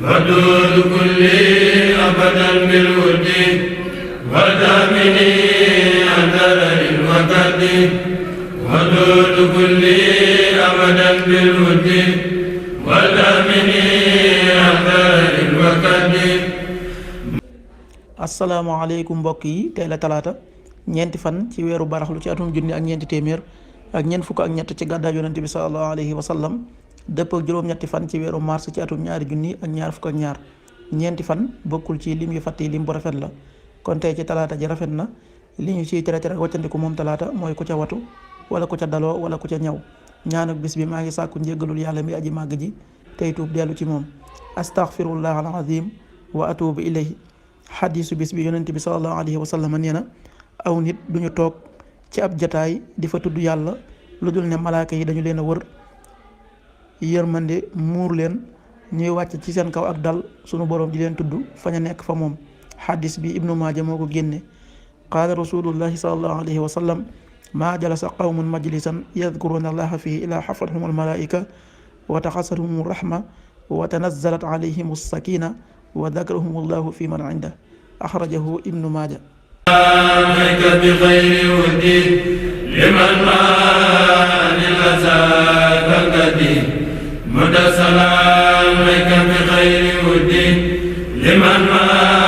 ودود كل أبدا بالود ودامني أثر الوكد ودود كل أبدا بالود ودامني أثر الوكد. asalaamaaleykum mbokk yi tey la talaata ñeenti fan ci weeru baraxlu ci atum junni ak ñeenti téeméer ak ñeent fukk ak ñett ci gàddaay yonente bi sallallahu alayhi wa sallam dëpp ak juróom-ñetti fan ci weeru mars ci atum ñaari junni ak ñaar fukk ak ñaar ñeenti fan bokkul ci lim yu fàtte lim bu rafet la kon tey ci talaata ji rafet na li ñu ciy tere tere waccandiku moom talaata mooy ku ca watu wala ku ca daloo wala ku ca ñaw ñaanuk bis bi maa ngi sàkku njéggalul yàlla mi aji màgg ji tey tuub dellu ci moom astaghfirullah al azim wa atubu ilayhi. xadiisu bis bi yonent bi sallallahu alayhi wa sallam nee na aw nit duñu toog ci ab jataay di fa tudd yàlla lu dul ne malaaka yi dañu leen a wër yërmande muur leen ñuy wàcc ci seen kaw ak dal sunu boroom di leen tudd fañ a nekk fa moom. xadis bi ibnu maaja moo ko génne qaala rasulullahi sallallahu alayhi wa sallam maa jalasa qawmun majlisan yadkuruna allaha fihi ilaa xafathum almalaika wa taxasarhum rahma wa tanazzalat alayhim alsakina wa dakarahum allahu fi man inda axrajahu ibnu maaja. بخير ودي لمن مان الأسى كالقدي مدى سلامك بخير ودي لمن مان